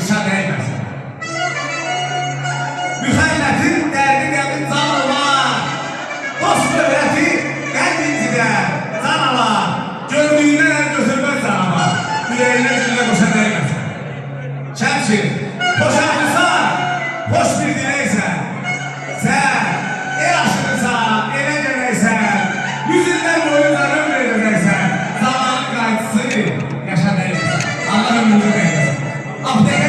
qışa dəyməsin. Müxəllətin dərdi qəmin can olar. Dost dövləti qəlbincidə can alar. Gördüyündən əl götürməz canama. Ürəyinə güllə qışa dəyməsin. Şəmşir, xoşarlısan, xoş bir diləksən. Sən, el aşırırsan, elə gələksən. Yüzündən boyunca ömür edəcəksən. Zamanın qaytısı yaşa dəyməsin. Allah ömrünü dəyməsin. Apteka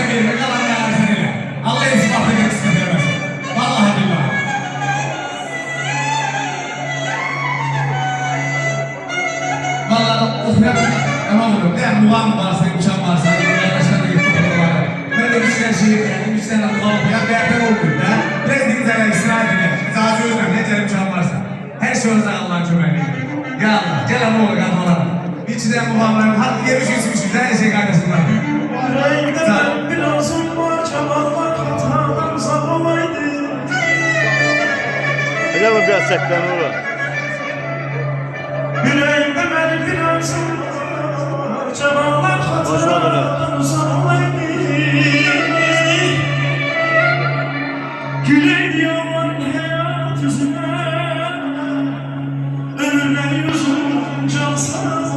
vermə, qalan yağarsan elə. Allah heç apteka qısmət eləməsin. Vallahi billah. Vallahi oxuyaq, əman olun. Deyəm, muğam varsa, imkan varsa, yoldaşlar da getdi oxumaları. Mən də bir şehir gəldim, 3 dənə muğam oxuyaq, bəyətən olmuyor da. Biraz dinləmək, istirahət edək, icazı özləm, nə gəlir imkan varsa. Hər şey olacaq Allah'ın köməkliyi. Ya Allah, gəl ama oğlu qadmalarım. Bir iki dənə muğamlarım, hatta yemiş üçmüşüm, hər şey qaydasınlar. Yüreğimde benim bir arzum var, çabalmak hatadan sağlamaydı. Öyle mi biraz sekten olur? Yüreğimde benim bir arzum var, çabalmak hatadan sağlamaydı. Güleydi yaman hayat yüzüne, ömürler yüzüm can sağlamaydı.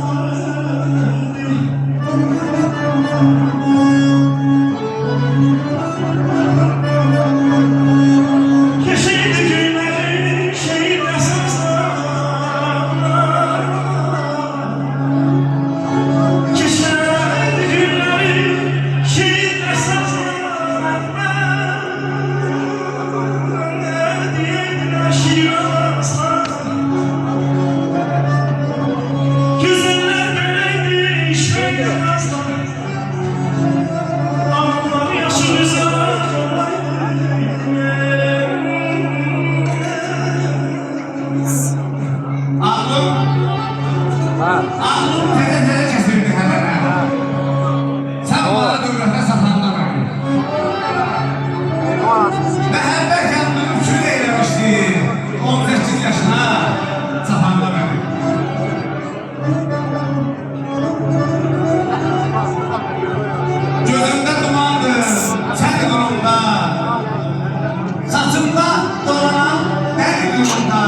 Aklım teze kesildi hemen ha. Sen bana dövlete satanlamayın. Məhəbbət yandım üçün eyləmişdi. 18 yaşına satanlamayın. Gözümdə dumandır, sən qurumda. Saçımda dolanan dəli qurumda.